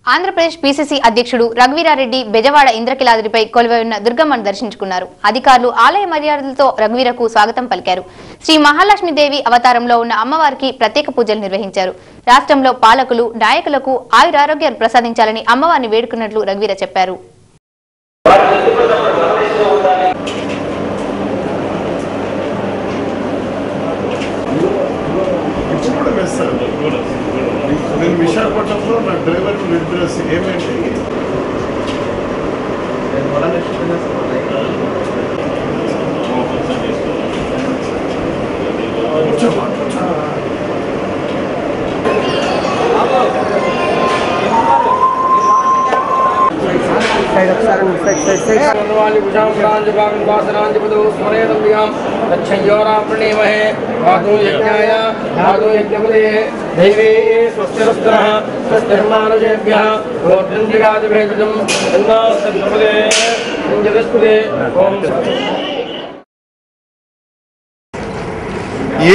Andhra Pradesh PCC అధ్యక్షుడు రఘువీరారెడ్డి బెజవాడ ఇంద్రకీలాద్రిపై కొలువై ఉన్న దుర్గమ్మను దర్శించుకున్నారు. అధికారులు ఆలయ మర్యాదలతో రఘువీరకు స్వాగతం పలికారు. శ్రీ మహాలక్ష్మీదేవి అవతారంలో ఉన్న అమ్మవారికి ప్రత్యేక పూజలు నిర్వహించారు. రాష్ట్రంలో పాలకులు, నాయకులకు ఆయురారోగ్యాలు ప్రసాదించాలని అమ్మవారిని వేడుకున్నట్లు రఘువీర చెప్పారు. నేను విశాఖపట్నంలో నా డ్రైవర్ నిర్దేశ ఏమేంటి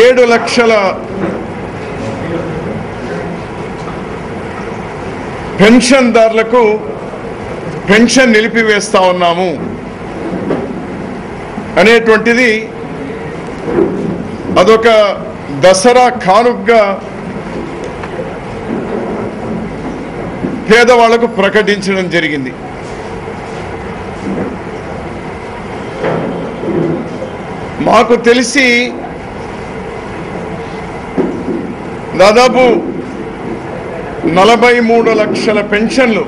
ఏడు లక్షల పెన్షన్దారులకు పెన్షన్ నిలిపివేస్తా ఉన్నాము అనేటువంటిది అదొక దసరా కానుకగా పేదవాళ్లకు ప్రకటించడం జరిగింది. మాకు తెలిసి దాదాపు 43 లక్షల పెన్షన్లు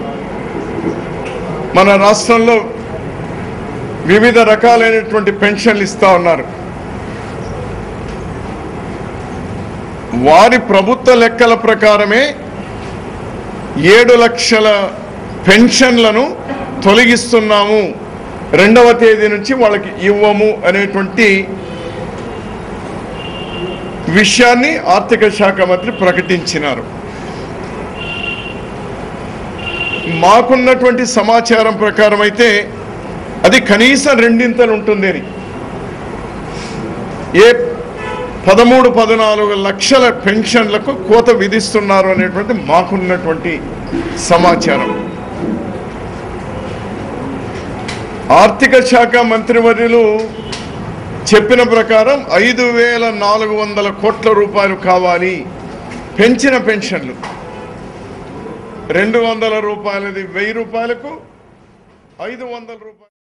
మన రాష్ట్రంలో వివిధ రకాలైనటువంటి పెన్షన్లు ఇస్తా ఉన్నారు. వారి ప్రభుత్వ లెక్కల ప్రకారమే 7 లక్షల పెన్షన్లను తొలగిస్తున్నాము, 2వ తేదీ నుంచి వాళ్ళకి ఇవ్వము అనేటువంటి విషయాన్ని ఆర్థిక శాఖ మంత్రి ప్రకటించినారు. మాకున్నటువంటి సమాచారం ప్రకారం అయితే అది కనీసం 2 ఉంటుందని, ఏ 13-14 లక్షల పెన్షన్లకు కోత విధిస్తున్నారు అనేటువంటి మాకున్నటువంటి సమాచారం. ఆర్థిక శాఖ మంత్రివర్యులు చెప్పిన ప్రకారం 5,400 కోట్ల రూపాయలు కావాలి. పెంచిన పెన్షన్లు 200 రూపాయలది 1000 రూపాయలకు 500 రూపాయలు.